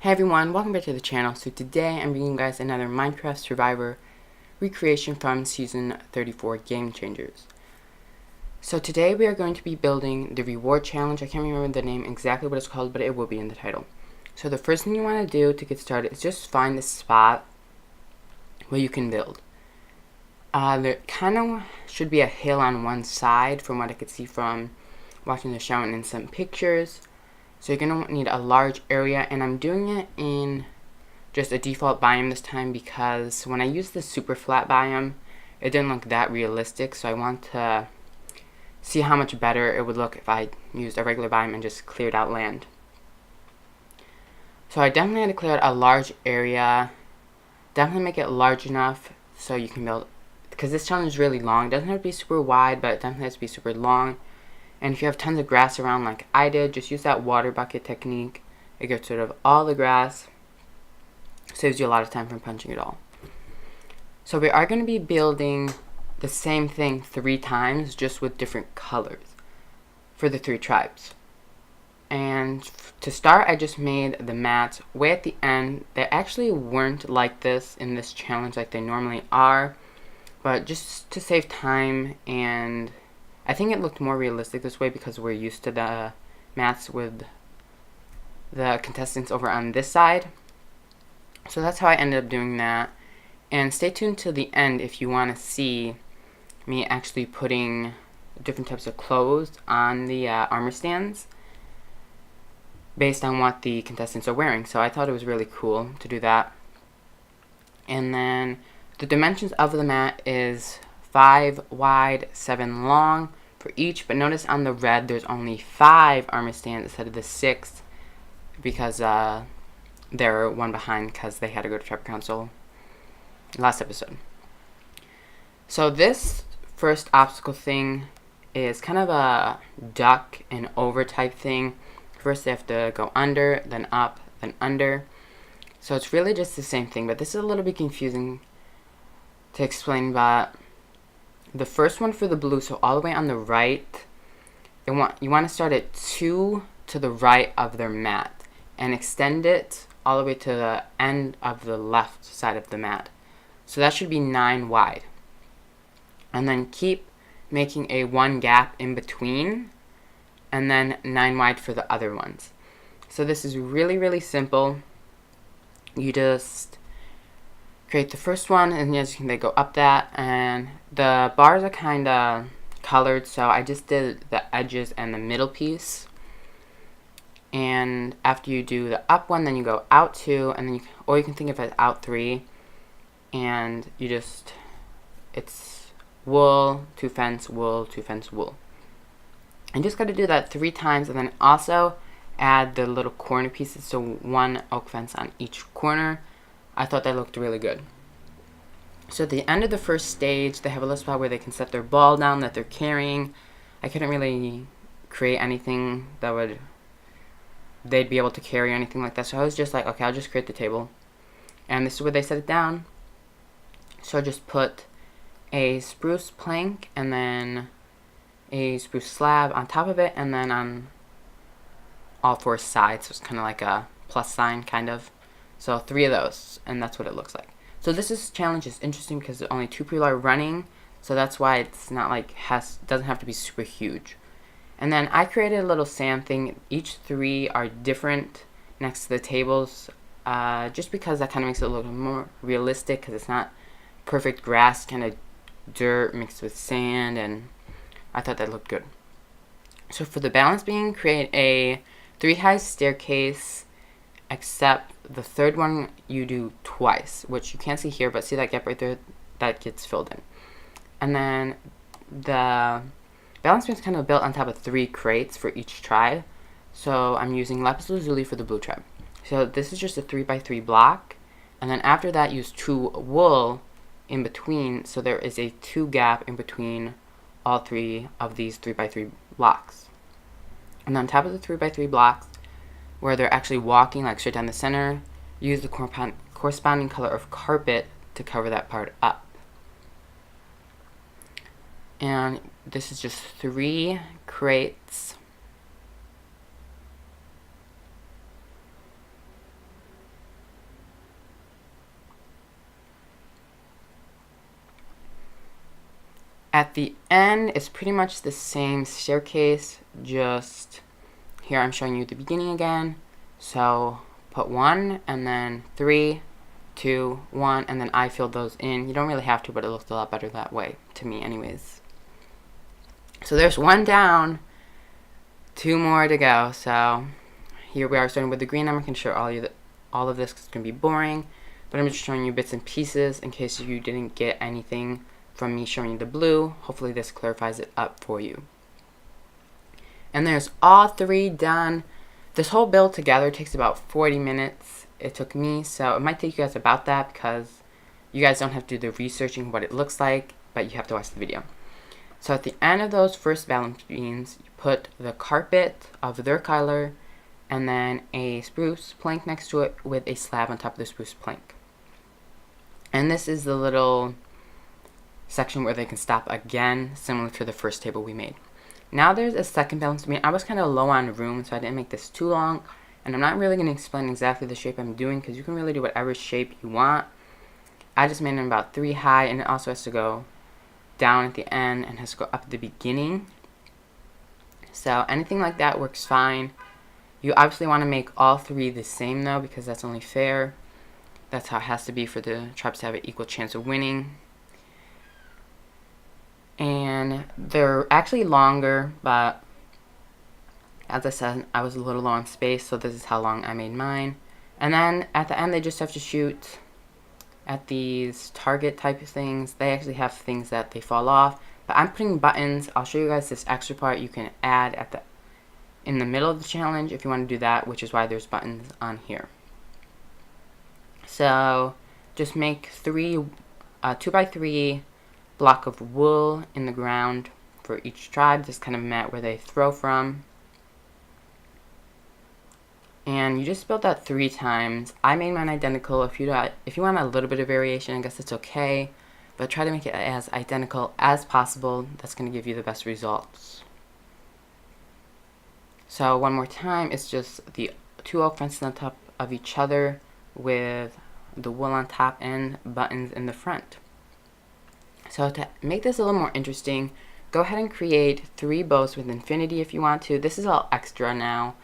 Hey everyone, welcome back to the channel. So today I'm bringing you guys another Minecraft Survivor recreation from Season 34 Game Changers. So today we are going to be building the reward challenge. I can't remember the name exactly what it's called, but it will be in the title. So the first thing you want to do to get started is just find the spot where you can build. There kind of should be a hill on one side from what I could see from watching the show and in some pictures. So you're going to need a large area, and I'm doing it in just a default biome this time because when I used the super flat biome, it didn't look that realistic, so I want to see how much better it would look if I used a regular biome and just cleared out land. So I definitely had to clear out a large area, definitely make it large enough so you can build, because this challenge is really long. It doesn't have to be super wide, but it definitely has to be super long. And if you have tons of grass around like I did, just use that water bucket technique. It gets rid of all the grass. Saves you a lot of time from punching it all. So we are going to be building the same thing 3 times, just with different colors for the 3 tribes. And to start, I just made the mats way at the end. They actually weren't like this in this challenge like they normally are, but just to save time, and I think it looked more realistic this way because we're used to the mats with the contestants over on this side. So that's how I ended up doing that. And stay tuned to the end if you want to see me actually putting different types of clothes on the armor stands based on what the contestants are wearing. So I thought it was really cool to do that. And then the dimensions of the mat is 5 wide, 7 long for each, but notice on the red there's only 5 armor stands instead of the 6 because they're one behind because they had to go to Trapper Council last episode. So this first obstacle thing is kind of a duck and over type thing. First they have to go under, then up, then under. So it's really just the same thing, but this is a little bit confusing to explain. But the first one for the blue, so all the way on the right, you want to start at 2 to the right of their mat and extend it all the way to the end of the left side of the mat. So that should be 9 wide. And then keep making a 1 gap in between, and then 9 wide for the other ones. So this is really, really simple. You just create the first one, and as you can, they go up that, and the bars are kind of colored, so I just did the edges and the middle piece. And after you do the up one, then you go out 2, and then or you can think of it as out 3, and you just, it's wool to fence, wool to fence, wool. And just got to do that 3 times, and then also add the little corner pieces, so 1 oak fence on each corner. I thought that looked really good. So at the end of the first stage, they have a little spot where they can set their ball down that they're carrying. I couldn't really create anything that they'd be able to carry or anything like that, so I was just like, okay, I'll just create the table. And this is where they set it down. So I just put a spruce plank and then a spruce slab on top of it, and then on all 4 sides, so it's kind of like a plus sign, kind of. So 3 of those, and that's what it looks like. So this challenge is interesting because only 2 people are running, so that's why it's not like doesn't have to be super huge. And then I created a little sand thing. Each 3 are different next to the tables, just because that kind of makes it a little more realistic, because it's not perfect grass, kind of dirt mixed with sand, and I thought that looked good. So for the balance beam, create a 3-high staircase, except the 3rd one you do twice, which you can't see here, but see that gap right there? That gets filled in. And then the balance beam is kind of built on top of 3 crates for each tribe. So I'm using lapis lazuli for the blue tribe. So this is just a 3x3 block, and then after that use 2 wool in between, so there is a 2 gap in between all 3 of these 3x3 blocks. And on top of the 3x3 blocks, where they're actually walking like straight down the center, use the corresponding color of carpet to cover that part up. And this is just 3 crates. At the end, it's pretty much the same staircase, just here I'm showing you the beginning again. So put 1 and then 3, 2, 1, and then I filled those in. You don't really have to, but it looks a lot better that way, to me anyways. So there's 1 down, 2 more to go. So here we are starting with the green. I'm not going to show all of this because it's going to be boring, but I'm just showing you bits and pieces in case you didn't get anything from me showing you the blue. Hopefully this clarifies it up for you. And there's all 3 done. This whole build together takes about 40 minutes. It took me, so it might take you guys about that because you guys don't have to do the researching what it looks like, but you have to watch the video. So at the end of those first balance beams, you put the carpet of their color and then a spruce plank next to it with a slab on top of the spruce plank. And this is the little section where they can stop again, similar to the first table we made. Now there's a second balance beam. I was kind of low on room, so I didn't make this too long. And I'm not really going to explain exactly the shape I'm doing because you can really do whatever shape you want. I just made it about 3 high, and it also has to go down at the end and has to go up at the beginning. So anything like that works fine. You obviously want to make all 3 the same though, because that's only fair. That's how it has to be for the tribes to have an equal chance of winning. And they're actually longer, but as I said, I was a little low on space, so this is how long I made mine. And then at the end, they just have to shoot at these target type of things. They actually have things that they fall off, but I'm putting buttons. I'll show you guys this extra part you can add in the middle of the challenge if you want to do that, which is why there's buttons on here. So just make 2 by 3 block of wool in the ground for each tribe, this kind of mat where they throw from. And you just build that 3 times. I made mine identical. If you want a little bit of variation, I guess it's okay, but try to make it as identical as possible. That's going to give you the best results. So one more time, it's just the 2 oak fences on top of each other with the wool on top and buttons in the front. So to make this a little more interesting, go ahead and create 3 bows with infinity if you want to. This is all extra now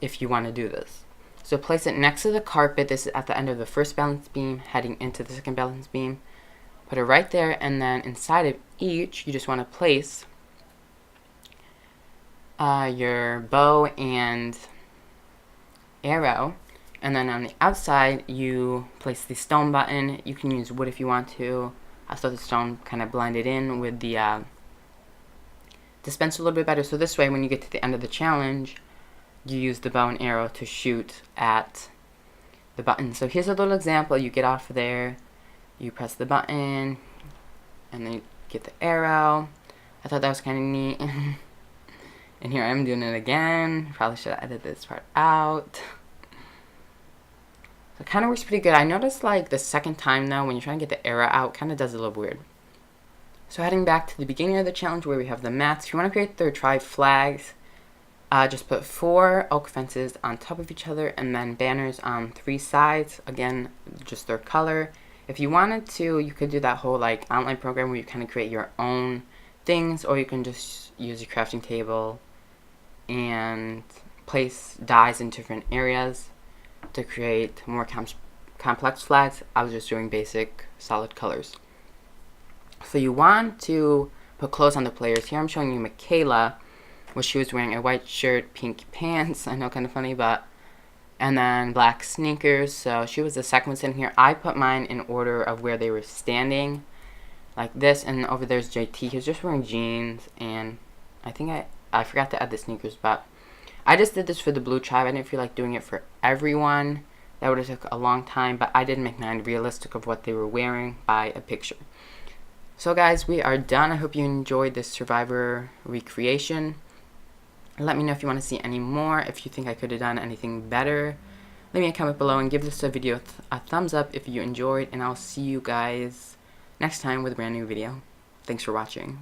if you want to do this. So place it next to the carpet. This is at the end of the first balance beam heading into the second balance beam. Put it right there, and then inside of each you just want to place your bow and arrow. And then on the outside you place the stone button. You can use wood if you want to. I thought the stone kind of blended in with the dispenser a little bit better. So this way, when you get to the end of the challenge, you use the bow and arrow to shoot at the button. So here's a little example. You get off of there, you press the button, and then you get the arrow. I thought that was kind of neat. And here I am doing it again. Probably should have edited this part out. So it kind of works pretty good. I noticed like the second time though, when you're trying to get the arrow out, kind of does a little weird. So heading back to the beginning of the challenge where we have the mats, if you want to create their tribe flags, just put 4 oak fences on top of each other and then banners on 3 sides. Again, just their color. If you wanted to, you could do that whole like online program where you kind of create your own things, or you can just use your crafting table and place dies in different areas to create more complex flags. I was just doing basic solid colors. So you want to put clothes on the players. Here I'm showing you Michaela, where she was wearing a white shirt, pink pants. I know, kind of funny, but and then black sneakers. So she was the second one sitting here. I put mine in order of where they were standing, like this. And over there's JT. He was just wearing jeans, and I think I forgot to add the sneakers, but I just did this for the blue tribe. I didn't feel like doing it for everyone. That would have took a long time, but I did make mine realistic of what they were wearing by a picture. So guys, we are done. I hope you enjoyed this Survivor recreation. Let me know if you want to see any more. If you think I could have done anything better, leave me a comment below and give this video a thumbs up if you enjoyed, and I'll see you guys next time with a brand new video. Thanks for watching.